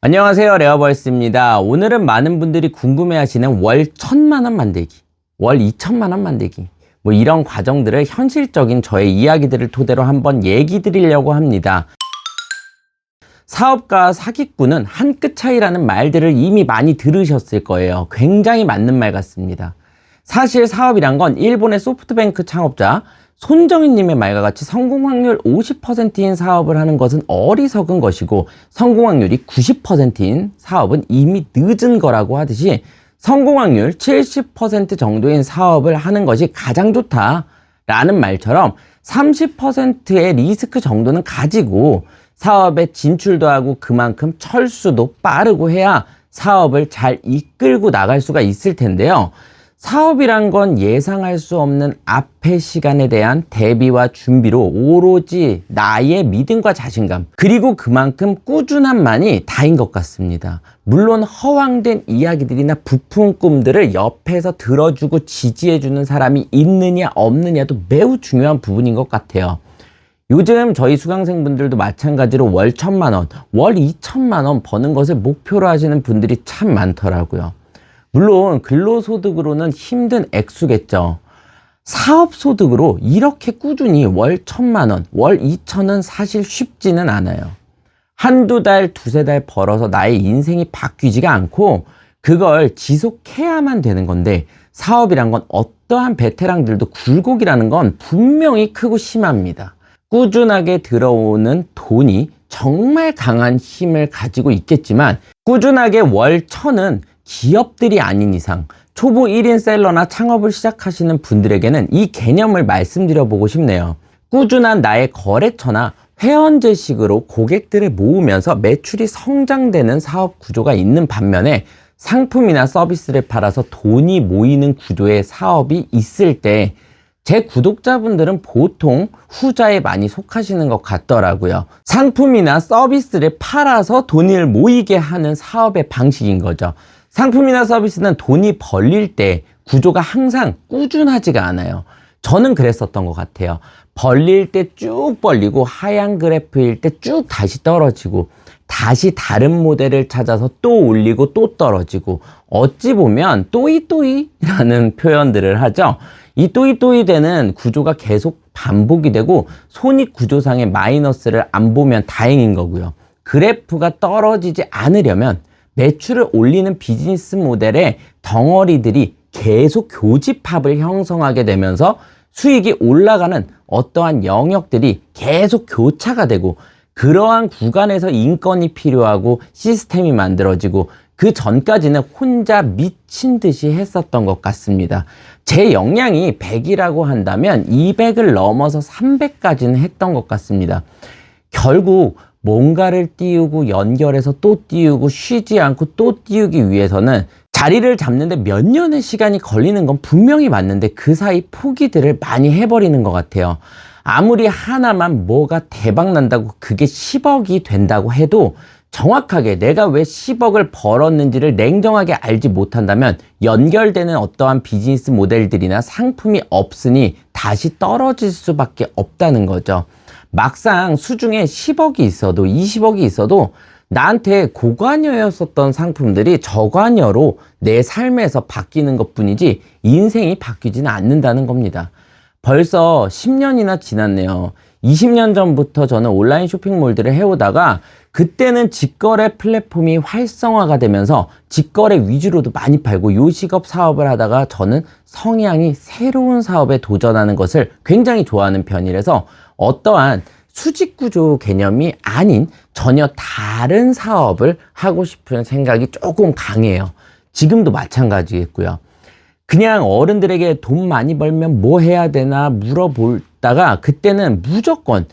안녕하세요, 레어벌스입니다. 오늘은 많은 분들이 궁금해하시는 월 1000만원 만들기, 월 2000만원 만들기 뭐 이런 과정들을 현실적인 저의 이야기들을 토대로 한번 얘기 드리려고 합니다. 사업과 사기꾼은 한 끗 차이라는 말들을 이미 많이 들으셨을 거예요. 굉장히 맞는 말 같습니다. 사실 사업이란 건 일본의 소프트뱅크 창업자 손정희님의 말과 같이 성공 확률 50%인 사업을 하는 것은 어리석은 것이고, 성공 확률이 90%인 사업은 이미 늦은 거라고 하듯이 성공 확률 70% 정도인 사업을 하는 것이 가장 좋다라는 말처럼 30%의 리스크 정도는 가지고 사업에 진출도 하고 그만큼 철수도 빠르고 해야 사업을 잘 이끌고 나갈 수가 있을 텐데요. 사업이란 건 예상할 수 없는 앞의 시간에 대한 대비와 준비로 오로지 나의 믿음과 자신감, 그리고 그만큼 꾸준함만이 다인 것 같습니다. 물론 허황된 이야기들이나 부푼 꿈들을 옆에서 들어주고 지지해주는 사람이 있느냐 없느냐도 매우 중요한 부분인 것 같아요. 요즘 저희 수강생분들도 마찬가지로 월 1000만원, 월 2000만원 버는 것을 목표로 하시는 분들이 참 많더라고요. 물론 근로소득으로는 힘든 액수겠죠. 사업소득으로 이렇게 꾸준히 월 1000만원, 월 2000은 사실 쉽지는 않아요. 한두 달, 두세 달 벌어서 나의 인생이 바뀌지가 않고 그걸 지속해야만 되는 건데, 사업이란 건 어떠한 베테랑들도 굴곡이라는 건 분명히 크고 심합니다. 꾸준하게 들어오는 돈이 정말 강한 힘을 가지고 있겠지만, 꾸준하게 월 1000은 기업들이 아닌 이상 초보 1인 셀러나 창업을 시작하시는 분들에게는 이 개념을 말씀드려 보고 싶네요. 꾸준한 나의 거래처나 회원제식으로 고객들을 모으면서 매출이 성장되는 사업 구조가 있는 반면에, 상품이나 서비스를 팔아서 돈이 모이는 구조의 사업이 있을 때 제 구독자분들은 보통 후자에 많이 속하시는 것 같더라고요. 상품이나 서비스를 팔아서 돈을 모이게 하는 사업의 방식인 거죠. 상품이나 서비스는 돈이 벌릴 때 구조가 항상 꾸준하지가 않아요. 저는 그랬었던 것 같아요. 벌릴 때 쭉 벌리고 하얀 그래프일 때 쭉 다시 떨어지고, 다시 다른 모델을 찾아서 또 올리고 또 떨어지고, 어찌 보면 또이또이라는 표현들을 하죠. 이 또이또이 되는 구조가 계속 반복이 되고 손익 구조상의 마이너스를 안 보면 다행인 거고요. 그래프가 떨어지지 않으려면 매출을 올리는 비즈니스 모델의 덩어리들이 계속 교집합을 형성하게 되면서 수익이 올라가는 어떠한 영역들이 계속 교차가 되고, 그러한 구간에서 인건이 필요하고 시스템이 만들어지고, 그 전까지는 혼자 미친 듯이 했었던 것 같습니다. 제 역량이 100이라고 한다면 200을 넘어서 300까지는 했던 것 같습니다. 결국 뭔가를 띄우고 연결해서 또 띄우고 쉬지 않고 또 띄우기 위해서는 자리를 잡는데 몇 년의 시간이 걸리는 건 분명히 맞는데, 그 사이 포기들을 많이 해버리는 것 같아요. 아무리 하나만 뭐가 대박 난다고 그게 10억이 된다고 해도 정확하게 내가 왜 10억을 벌었는지를 냉정하게 알지 못한다면 연결되는 어떠한 비즈니스 모델들이나 상품이 없으니 다시 떨어질 수밖에 없다는 거죠. 막상 수중에 10억이 있어도 20억이 있어도 나한테 고관여였었던 상품들이 저관여로 내 삶에서 바뀌는 것 뿐이지 인생이 바뀌지는 않는다는 겁니다. 벌써 10년이나 지났네요. 20년 전부터 저는 온라인 쇼핑몰들을 해오다가, 그때는 직거래 플랫폼이 활성화가 되면서 직거래 위주로도 많이 팔고 요식업 사업을 하다가, 저는 성향이 새로운 사업에 도전하는 것을 굉장히 좋아하는 편이라서 어떠한 수직구조 개념이 아닌 전혀 다른 사업을 하고 싶은 생각이 조금 강해요. 지금도 마찬가지겠고요. 그냥 어른들에게 돈 많이 벌면 뭐 해야 되나 물어보다가, 그때는 무조건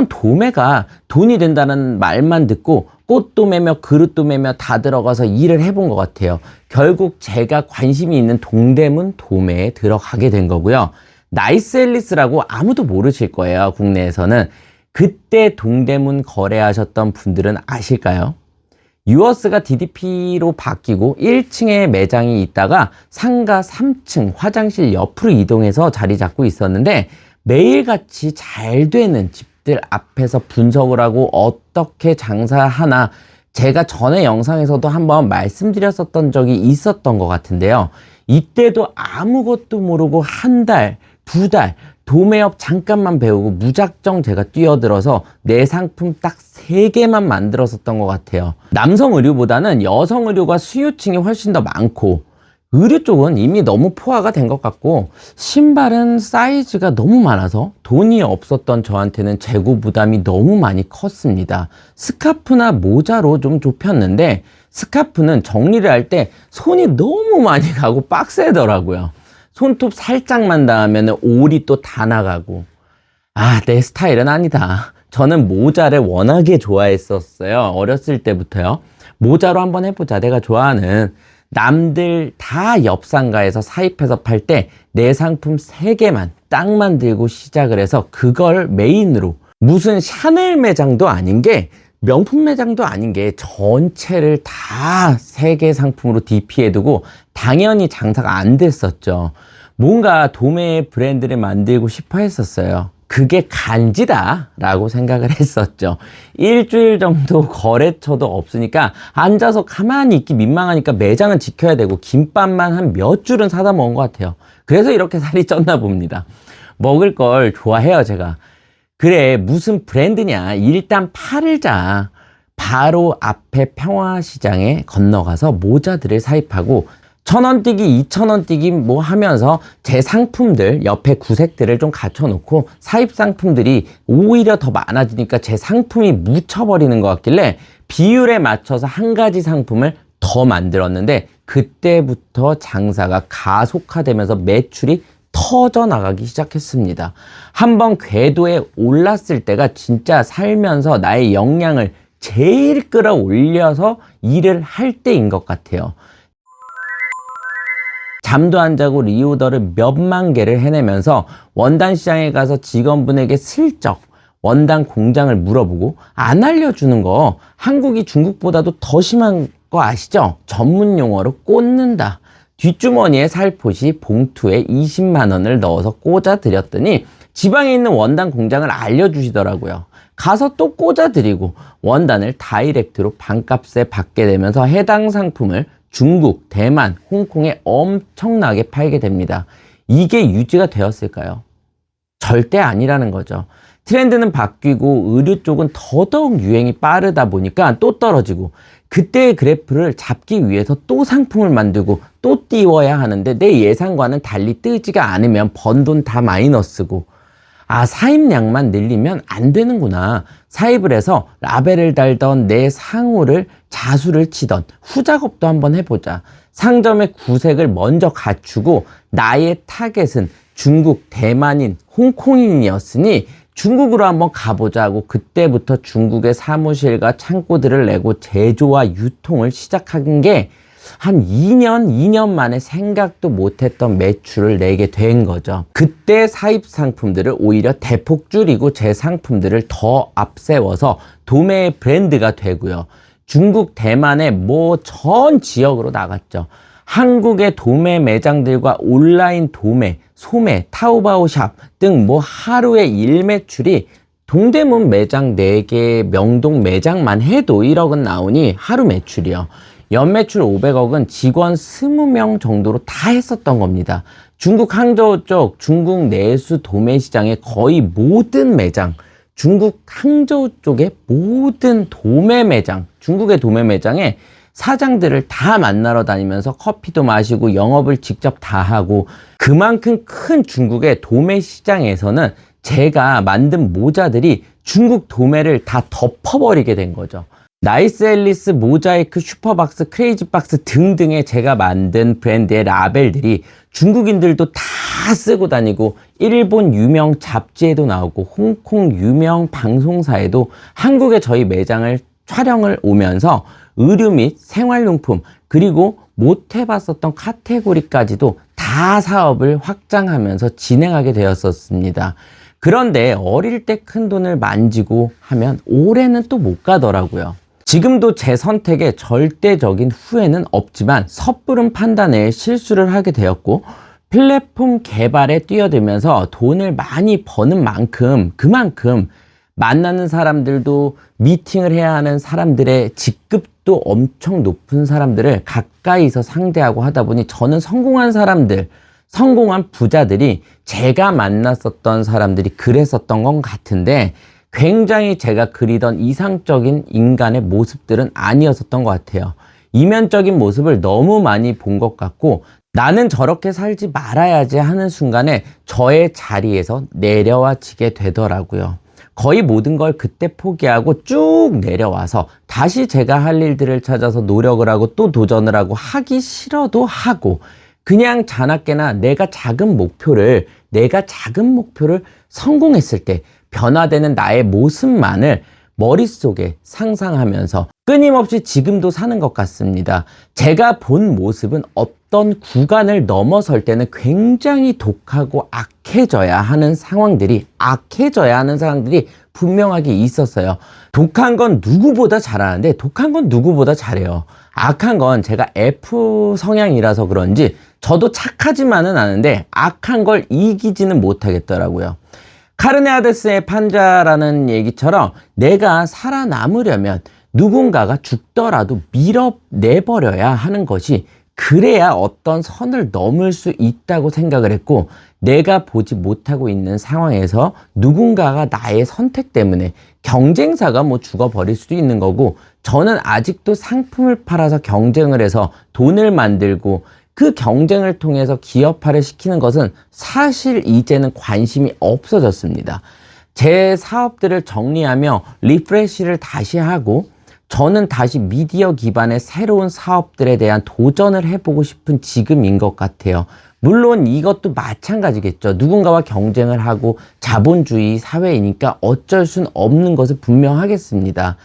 도매가 돈이 된다는 말만 듣고 꽃도 매며 그릇도 매며 다 들어가서 일을 해본 것 같아요. 결국 제가 관심이 있는 동대문 도매에 들어가게 된 거고요. 나이스앨리스라고 아무도 모르실 거예요, 국내에서는. 그때 동대문 거래하셨던 분들은 아실까요? 유어스가 DDP로 바뀌고 1층에 매장이 있다가 상가 3층 화장실 옆으로 이동해서 자리 잡고 있었는데, 매일같이 잘 되는 집들 앞에서 분석을 하고 어떻게 장사하나 제가 전에 영상에서도 한번 말씀드렸었던 적이 있었던 것 같은데요. 이때도 아무것도 모르고 한 달, 두 달, 도매업 잠깐만 배우고 무작정 제가 뛰어들어서 내 상품 딱 3개만 만들었었던 것 같아요. 남성 의류보다는 여성 의류가 수요층이 훨씬 더 많고, 의류 쪽은 이미 너무 포화가 된 것 같고, 신발은 사이즈가 너무 많아서 돈이 없었던 저한테는 재고 부담이 너무 많이 컸습니다. 스카프나 모자로 좀 좁혔는데, 스카프는 정리를 할 때 손이 너무 많이 가고 빡세더라고요. 손톱 살짝만 닿으면 올이 또 다 나가고, 내 스타일은 아니다. 저는 모자를 워낙에 좋아했었어요. 어렸을 때부터요. 모자로 한번 해보자. 내가 좋아하는. 남들 다 옆상가에서 사입해서 팔 때 내 상품 3개만 딱 만들고 시작을 해서 그걸 메인으로, 무슨 샤넬 매장도 아닌 게, 명품 매장도 아닌 게 전체를 다 3개 상품으로 DP해두고 당연히 장사가 안 됐었죠. 뭔가 도매의 브랜드를 만들고 싶어 했었어요. 그게 간지다 라고 생각을 했었죠. 일주일 정도 거래처도 없으니까 앉아서 가만히 있기 민망하니까 매장은 지켜야 되고 김밥만 한 몇 줄은 사다 먹은 것 같아요. 그래서 이렇게 살이 쪘나 봅니다. 먹을 걸 좋아해요, 제가. 그래, 무슨 브랜드냐, 일단 팔자. 바로 앞에 평화시장에 건너가서 모자들을 사입하고 1,000원 뛰기, 2,000원 뛰기 뭐 하면서 제 상품들, 옆에 구색들을 좀 갖춰놓고 사입 상품들이 오히려 더 많아지니까 제 상품이 묻혀버리는 것 같길래 비율에 맞춰서 한 가지 상품을 더 만들었는데, 그때부터 장사가 가속화되면서 매출이 터져나가기 시작했습니다. 한번 궤도에 올랐을 때가 진짜 살면서 나의 역량을 제일 끌어올려서 일을 할 때인 것 같아요. 잠도 안 자고 리오더를 몇만 개를 해내면서 원단 시장에 가서 직원분에게 슬쩍 원단 공장을 물어보고 안 알려주는 거, 한국이 중국보다도 더 심한 거 아시죠? 전문 용어로 꽂는다. 뒷주머니에 살포시 봉투에 20만 원을 넣어서 꽂아 드렸더니 지방에 있는 원단 공장을 알려주시더라고요. 가서 또 꽂아 드리고 원단을 다이렉트로 반값에 받게 되면서 해당 상품을 중국, 대만, 홍콩에 엄청나게 팔게 됩니다. 이게 유지가 되었을까요? 절대 아니라는 거죠. 트렌드는 바뀌고 의류 쪽은 더더욱 유행이 빠르다 보니까 또 떨어지고, 그때의 그래프를 잡기 위해서 또 상품을 만들고 또 띄워야 하는데 내 예상과는 달리 뜨지가 않으면 번 돈 다 마이너스고, 사입량만 늘리면 안 되는구나. 사입을 해서 라벨을 달던 내 상호를 자수를 치던 후작업도 한번 해보자. 상점의 구색을 먼저 갖추고 나의 타겟은 중국, 대만인, 홍콩인이었으니 중국으로 한번 가보자 하고 그때부터 중국의 사무실과 창고들을 내고 제조와 유통을 시작한 게 한 2년 만에 생각도 못했던 매출을 내게 된 거죠. 그때 사입 상품들을 오히려 대폭 줄이고 제 상품들을 더 앞세워서 도매 브랜드가 되고요. 중국, 대만의 전 지역으로 나갔죠. 한국의 도매 매장들과 온라인 도매, 소매, 타오바오샵 등 하루에 일매출이 동대문 매장 4개, 명동 매장만 해도 1억은 나오니 하루 매출이요. 연매출 500억은 직원 20명 정도로 다 했었던 겁니다. 중국 항저우 쪽 중국 내수 도매 시장의 거의 모든 매장, 중국 항저우 쪽의 모든 도매 매장, 중국의 도매 매장에 사장들을 다 만나러 다니면서 커피도 마시고 영업을 직접 다 하고, 그만큼 큰 중국의 도매 시장에서는 제가 만든 모자들이 중국 도매를 다 덮어버리게 된 거죠. 나이스 앨리스, 모자이크, 슈퍼박스, 크레이지박스 등등의 제가 만든 브랜드의 라벨들이 중국인들도 다 쓰고 다니고, 일본 유명 잡지에도 나오고 홍콩 유명 방송사에도 한국의 저희 매장을 촬영을 오면서 의류 및 생활용품, 그리고 못 해봤었던 카테고리까지도 다 사업을 확장하면서 진행하게 되었었습니다. 그런데 어릴 때 큰 돈을 만지고 하면 오래는 또 못 가더라고요. 지금도 제 선택에 절대적인 후회는 없지만 섣부른 판단에 실수를 하게 되었고, 플랫폼 개발에 뛰어들면서 돈을 많이 버는 만큼 그만큼 만나는 사람들도 미팅을 해야 하는 사람들의 직급도 엄청 높은 사람들을 가까이서 상대하고 하다 보니 저는 성공한 사람들, 성공한 부자들이 제가 만났었던 사람들이 그랬었던 것 같은데 굉장히 제가 그리던 이상적인 인간의 모습들은 아니었었던 것 같아요. 이면적인 모습을 너무 많이 본 것 같고 나는 저렇게 살지 말아야지 하는 순간에 저의 자리에서 내려와지게 되더라고요. 거의 모든 걸 그때 포기하고 쭉 내려와서 다시 제가 할 일들을 찾아서 노력을 하고 또 도전을 하고 하기 싫어도 하고 그냥 자나깨나 내가 작은 목표를 성공했을 때 변화되는 나의 모습만을 머릿속에 상상하면서 끊임없이 지금도 사는 것 같습니다. 제가 본 모습은 어떤 구간을 넘어설 때는 굉장히 독하고 악해져야 하는 상황들이 분명하게 있었어요. 독한 건 누구보다 잘하는데 독한 건 누구보다 잘해요. 악한 건 제가 F 성향이라서 그런지 저도 착하지만은 않은데 악한 걸 이기지는 못하겠더라고요. 카르네아데스의 판자라는 얘기처럼 내가 살아남으려면 누군가가 죽더라도 밀어내버려야 하는 것이 그래야 어떤 선을 넘을 수 있다고 생각을 했고 내가 보지 못하고 있는 상황에서 누군가가 나의 선택 때문에 경쟁사가 뭐 죽어버릴 수도 있는 거고 저는 아직도 상품을 팔아서 경쟁을 해서 돈을 만들고 그 경쟁을 통해서 기업화를 시키는 것은 사실 이제는 관심이 없어졌습니다. 제 사업들을 정리하며 리프레시를 다시 하고 저는 다시 미디어 기반의 새로운 사업들에 대한 도전을 해보고 싶은 지금인 것 같아요. 물론 이것도 마찬가지겠죠. 누군가와 경쟁을 하고 자본주의 사회이니까 어쩔 순 없는 것은 분명하겠습니다.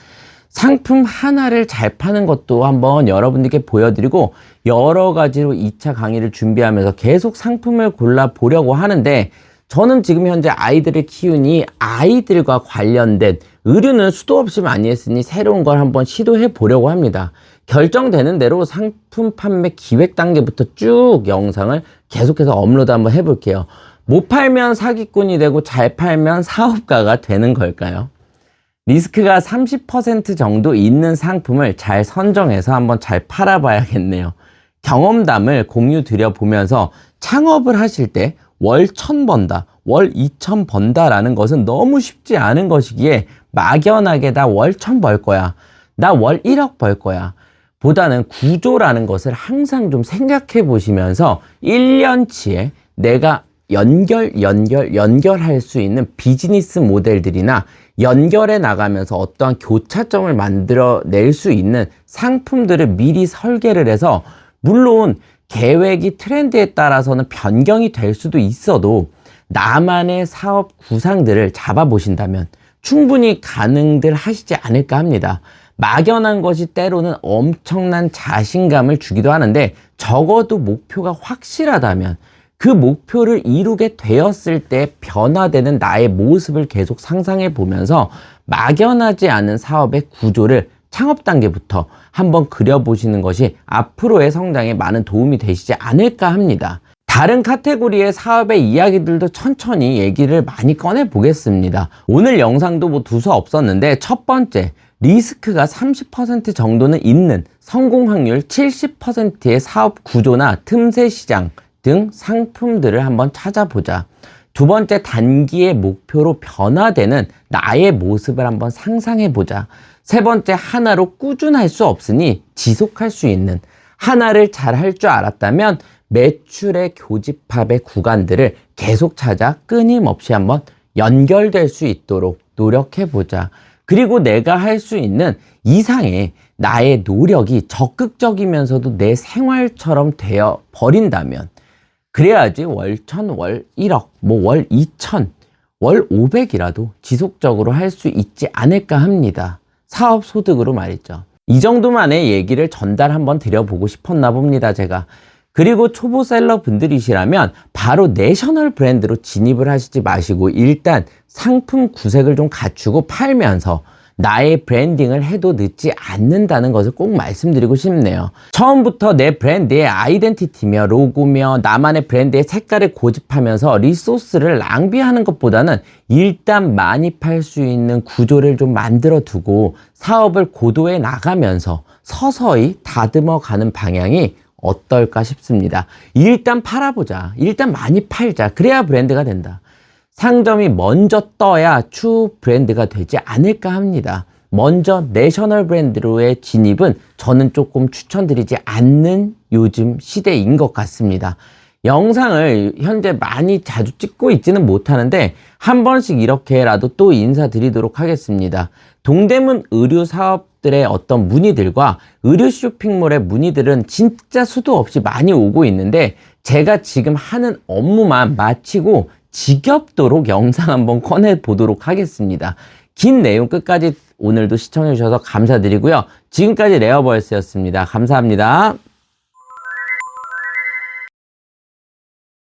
상품 하나를 잘 파는 것도 한번 여러분들께 보여드리고 여러 가지로 2차 강의를 준비하면서 계속 상품을 골라보려고 하는데 저는 지금 현재 아이들을 키우니 아이들과 관련된 의류는 수도 없이 많이 했으니 새로운 걸 한번 시도해 보려고 합니다. 결정되는 대로 상품 판매 기획 단계부터 쭉 영상을 계속해서 업로드 한번 해볼게요. 못 팔면 사기꾼이 되고 잘 팔면 사업가가 되는 걸까요? 리스크가 30% 정도 있는 상품을 잘 선정해서 한번 잘 팔아봐야겠네요. 경험담을 공유 드려보면서 창업을 하실 때 월 1000 번다, 월 2000 번다라는 것은 너무 쉽지 않은 것이기에 막연하게 나 월 1000 벌 거야, 나 월 1억 벌 거야 보다는 구조라는 것을 항상 좀 생각해 보시면서 1년치에 내가 연결할 수 있는 비즈니스 모델들이나 연결해 나가면서 어떠한 교차점을 만들어낼 수 있는 상품들을 미리 설계를 해서 물론 계획이 트렌드에 따라서는 변경이 될 수도 있어도 나만의 사업 구상들을 잡아보신다면 충분히 가능들 하시지 않을까 합니다. 막연한 것이 때로는 엄청난 자신감을 주기도 하는데 적어도 목표가 확실하다면 그 목표를 이루게 되었을 때 변화되는 나의 모습을 계속 상상해 보면서 막연하지 않은 사업의 구조를 창업 단계부터 한번 그려보시는 것이 앞으로의 성장에 많은 도움이 되시지 않을까 합니다. 다른 카테고리의 사업의 이야기들도 천천히 얘기를 많이 꺼내 보겠습니다. 오늘 영상도 뭐 두서 없었는데 첫 번째, 리스크가 30% 정도는 있는 성공 확률 70%의 사업 구조나 틈새 시장 등 상품들을 한번 찾아보자. 두 번째, 단기의 목표로 변화되는 나의 모습을 한번 상상해보자. 세 번째, 하나로 꾸준할 수 없으니 지속할 수 있는, 하나를 잘 할 줄 알았다면 매출의 교집합의 구간들을 계속 찾아 끊임없이 한번 연결될 수 있도록 노력해보자. 그리고 내가 할 수 있는 이상의 나의 노력이 적극적이면서도 내 생활처럼 되어 버린다면 그래야지 월 1000, 월 1억, 뭐 월 2000, 월 500이라도 지속적으로 할 수 있지 않을까 합니다. 사업 소득으로 말이죠. 이 정도만의 얘기를 전달 한번 드려보고 싶었나 봅니다, 제가. 그리고 초보셀러 분들이시라면 바로 내셔널 브랜드로 진입을 하시지 마시고 일단 상품 구색을 좀 갖추고 팔면서 나의 브랜딩을 해도 늦지 않는다는 것을 꼭 말씀드리고 싶네요. 처음부터 내 브랜드의 아이덴티티며 로고며 나만의 브랜드의 색깔을 고집하면서 리소스를 낭비하는 것보다는 일단 많이 팔 수 있는 구조를 좀 만들어 두고 사업을 고도해 나가면서 서서히 다듬어 가는 방향이 어떨까 싶습니다. 일단 팔아보자. 일단 많이 팔자. 그래야 브랜드가 된다. 상점이 먼저 떠야 추후 브랜드가 되지 않을까 합니다. 먼저 내셔널 브랜드로의 진입은 저는 조금 추천드리지 않는 요즘 시대인 것 같습니다. 영상을 현재 많이 자주 찍고 있지는 못하는데 한 번씩 이렇게라도 또 인사드리도록 하겠습니다. 동대문 의류 사업들의 어떤 문의들과 의류 쇼핑몰의 문의들은 진짜 수도 없이 많이 오고 있는데 제가 지금 하는 업무만 마치고 지겹도록 영상 한번 꺼내 보도록 하겠습니다. 긴 내용 끝까지 오늘도 시청해 주셔서 감사드리고요. 지금까지 레어버스였습니다. 감사합니다.